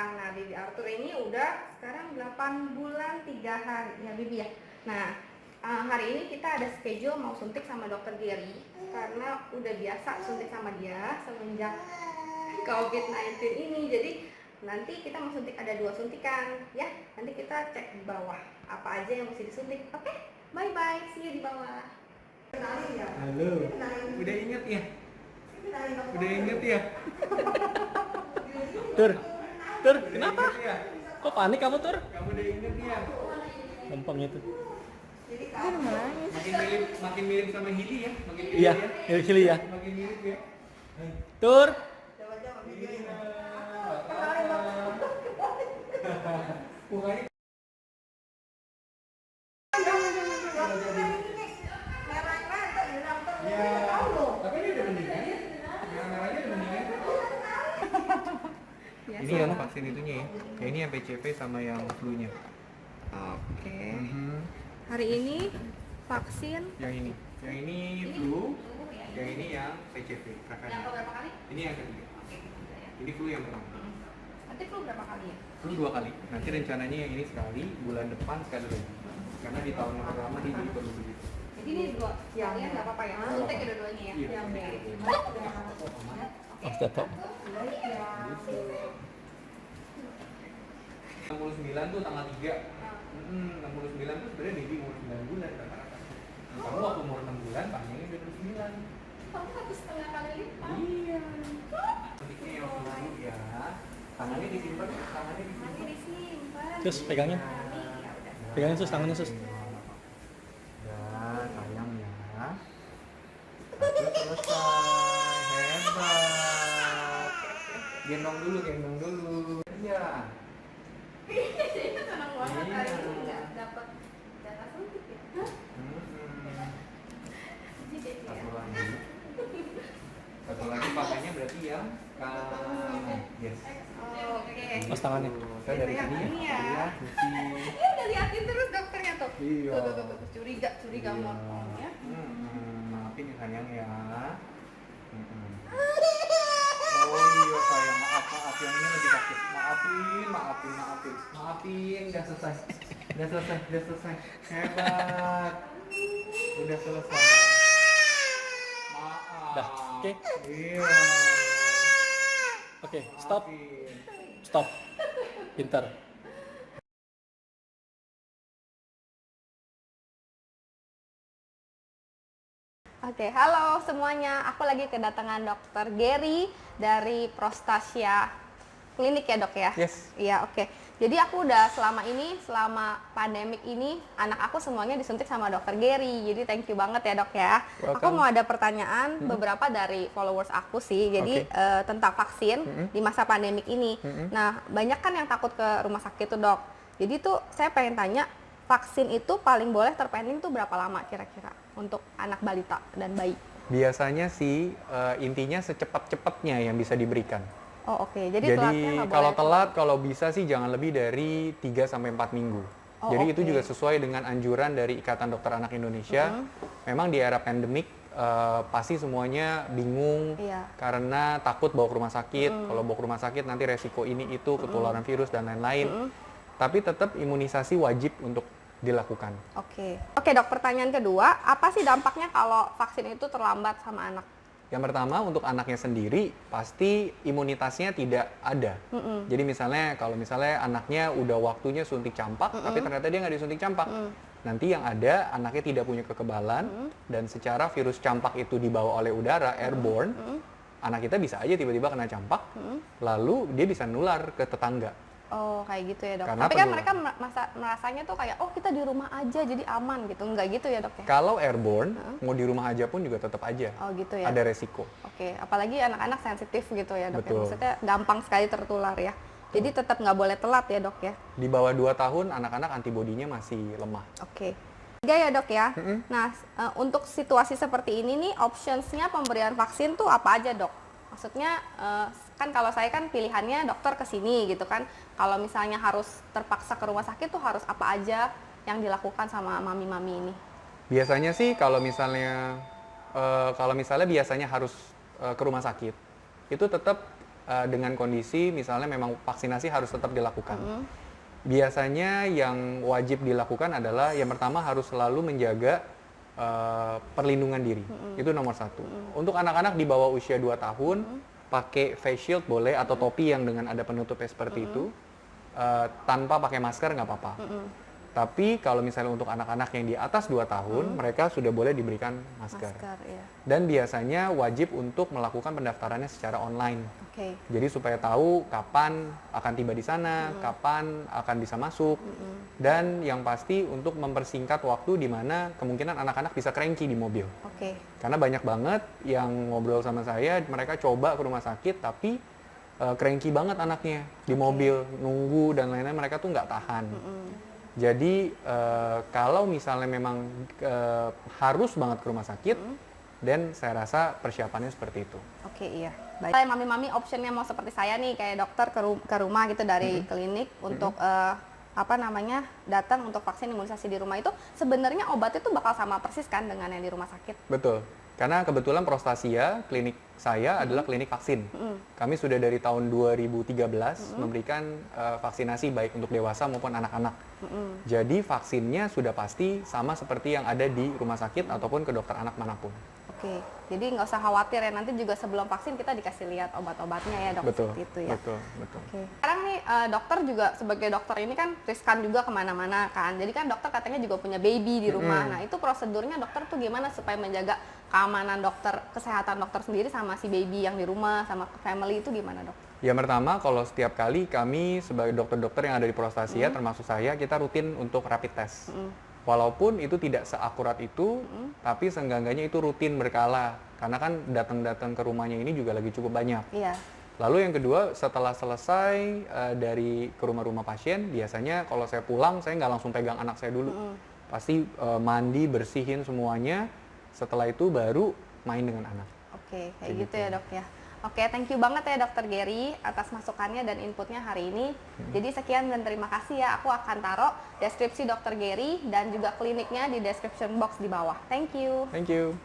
sekarang. Nah, Bibi Arthur ini udah sekarang 8 bulan 3 hari ya Bibi ya. Nah, hari ini kita ada schedule mau suntik sama dokter Gary karena udah biasa suntik sama dia semenjak COVID-19 ini. Jadi nanti kita mau suntik, ada 2 suntikan ya. Nanti kita cek di bawah apa aja yang mesti disuntik. Oke, bye bye, see you di bawah. Kenalin ya. Halo. Udah inget ya? Udah inget ya? Tur, kenapa? Ya? Kok panik kamu, Tur? Kamu udah inget ya? Gampang itu. Makin mirip sama Hili ya? Makin mirip Iya, ya? Hili ya. Makin mirip ya? Tur. Mukanya tapi ini udah mendingan ya? Yang merahnya udah mendingan. Ini yang vaksin itunya ya? Ya ini yang PCV sama yang flu-nya. Oke. Hari ini vaksin. Yang ini flu, yang ini yang PCV. Yang berapa kali? Ini yang ketiga. Oke, ya. Ini flu yang pertama. Nanti flu berapa kali ya? Flu 2 kali. Nanti rencananya yang ini sekali, bulan depan sekali lagi. Karena di tahun yang pertama dia jadi perlu begitu. Jadi ini 2 sekalian nggak apa-apa ya? Suntik ya dua-duanya ya? Iya. Oh, stop. 69 tuh tanggal 3. 69 tuh sebenarnya baby umur 9 bulan rata-rata. Kamu waktu umur 6 bulan panjangnya udah 29. Kamu 1,5 kali lipat. Iya. Suntiknya yang dulu ya. Tangannya disimpan, tangannya disimpan. Nanti disimpan. Sus, pegangin. Ya udah. Pegangin, Sus, tangannya, Sus. Ya, sayang ya. Satu selesai. Hebat. Gendong dulu. Iya. Senang banget hari ini nggak dapat data suntik ya? Jadi ya. Satu lagi pakainya berarti yang yes. Oke. Mas tangannya. Saya dari Yang sini ini ya. ya. Iya, mesti. Ini udah liatin terus dokternya tuh. Iya. Tuh. Curiga mau ya. Maafin ya sayang ya. Oh iya sayang, maaf yang ini lagi sakit. Maafin, udah selesai. Hebat. Udah selesai. Maaf. Dah, oke. Iya. Oke, stop. Maafin. Stop. Pintar. Oke, halo semuanya. Aku lagi kedatangan dokter Gary dari Prostasia Klinik ya dok ya? Yes. Iya, oke. Jadi aku udah selama pandemik ini, anak aku semuanya disuntik sama dokter Gary. Jadi thank you banget ya dok ya. Welcome. Aku mau ada pertanyaan beberapa dari followers aku sih. Jadi tentang vaksin di masa pandemik ini. Nah, banyak kan yang takut ke rumah sakit tuh dok. Jadi tuh saya pengen tanya, vaksin itu paling boleh terpending tuh berapa lama kira-kira untuk anak balita dan bayi? Biasanya sih intinya secepat-cepatnya yang bisa diberikan. Oh oke, jadi telatnya nggak boleh. Kalau telat, kalau bisa sih jangan lebih dari 3 sampai 4 minggu. Oh, Jadi itu oke. juga sesuai dengan anjuran dari Ikatan Dokter Anak Indonesia. Memang di era pandemik pasti semuanya bingung Iya. karena takut bawa ke rumah sakit. Kalau bawa ke rumah sakit nanti resiko ini itu ketularan virus dan lain-lain. Tapi tetap imunisasi wajib untuk dilakukan. Oke dok, pertanyaan kedua, apa sih dampaknya kalau vaksin itu terlambat sama anak? Yang pertama untuk anaknya sendiri pasti imunitasnya tidak ada. Jadi kalau misalnya anaknya udah waktunya suntik campak, tapi ternyata dia nggak disuntik campak, nanti yang ada anaknya tidak punya kekebalan dan secara virus campak itu dibawa oleh udara airborne, anak kita bisa aja tiba-tiba kena campak, lalu dia bisa nular ke tetangga. Oh kayak gitu ya dok. Karena Tapi kan penular. mereka merasanya tuh kayak oh kita di rumah aja jadi aman gitu, nggak gitu ya dok ya? Kalau airborne, mau di rumah aja pun juga tetap aja Oh gitu ya. ada resiko. Oke, apalagi anak-anak sensitif gitu ya dok ya. Betul. Maksudnya gampang sekali tertular ya. Jadi tetap nggak boleh telat ya dok ya. Di bawah 2 tahun anak-anak antibodinya masih lemah. Oke. Tiga ya dok ya. Nah untuk situasi seperti ini nih optionsnya pemberian vaksin tuh apa aja dok? Maksudnya kan kalau saya kan pilihannya dokter ke sini gitu kan. Kalau misalnya harus terpaksa ke rumah sakit tuh harus apa aja yang dilakukan sama mami-mami ini? Biasanya sih kalau misalnya biasanya harus ke rumah sakit, itu tetap dengan kondisi misalnya memang vaksinasi harus tetap dilakukan. Biasanya yang wajib dilakukan adalah yang pertama harus selalu menjaga perlindungan diri. Itu nomor satu. Untuk anak-anak di bawah usia 2 tahun, pakai face shield boleh atau topi yang dengan ada penutupnya seperti itu. Tanpa pakai masker nggak apa-apa. Tapi kalau misalnya untuk anak-anak yang di atas 2 tahun, mereka sudah boleh diberikan masker. Iya. Dan biasanya wajib untuk melakukan pendaftarannya secara online. Oke. Jadi supaya tahu kapan akan tiba di sana, kapan akan bisa masuk, dan yang pasti untuk mempersingkat waktu di mana kemungkinan anak-anak bisa cranky di mobil. Oke. Karena banyak banget yang ngobrol sama saya, mereka coba ke rumah sakit tapi cranky banget anaknya di mobil, nunggu dan lain-lain, mereka tuh nggak tahan. Jadi kalau misalnya memang harus banget ke rumah sakit, dan saya rasa persiapannya seperti itu. Oke, iya. Baik. Kalau mami-mami optionnya mau seperti saya nih, kayak dokter ke rumah gitu dari klinik untuk datang untuk vaksin imunisasi di rumah, itu sebenarnya obatnya tuh bakal sama persis kan dengan yang di rumah sakit? Betul. Karena kebetulan Prostasia, klinik saya adalah klinik vaksin. Kami sudah dari tahun 2013 memberikan vaksinasi baik untuk dewasa maupun anak-anak. Jadi vaksinnya sudah pasti sama seperti yang ada di rumah sakit ataupun ke dokter anak manapun. Oke, jadi nggak usah khawatir ya, nanti juga sebelum vaksin kita dikasih lihat obat-obatnya ya dok, Betul, seperti itu ya. betul. Oke. Sekarang nih dokter juga sebagai dokter ini kan riskan juga kemana-mana kan, jadi kan dokter katanya juga punya baby di rumah. Nah itu prosedurnya dokter tuh gimana supaya menjaga keamanan dokter, kesehatan dokter sendiri sama si baby yang di rumah, sama family itu gimana dok? Ya pertama, kalau setiap kali kami sebagai dokter-dokter yang ada di Prostasia, termasuk saya, kita rutin untuk rapid test. Walaupun itu tidak seakurat itu, tapi seenggak-enggaknya itu rutin berkala. Karena kan datang-datang ke rumahnya ini juga lagi cukup banyak. Iya. Lalu yang kedua, setelah selesai dari ke rumah-rumah pasien, biasanya kalau saya pulang, saya nggak langsung pegang anak saya dulu. Pasti mandi, bersihin semuanya, setelah itu baru main dengan anak. Oke, kayak gitu ya dok ya. Oke, thank you banget ya Dokter Gary atas masukannya dan inputnya hari ini. Jadi sekian dan terima kasih ya. Aku akan taruh deskripsi Dokter Gary dan juga kliniknya di description box di bawah. Thank you. Thank you.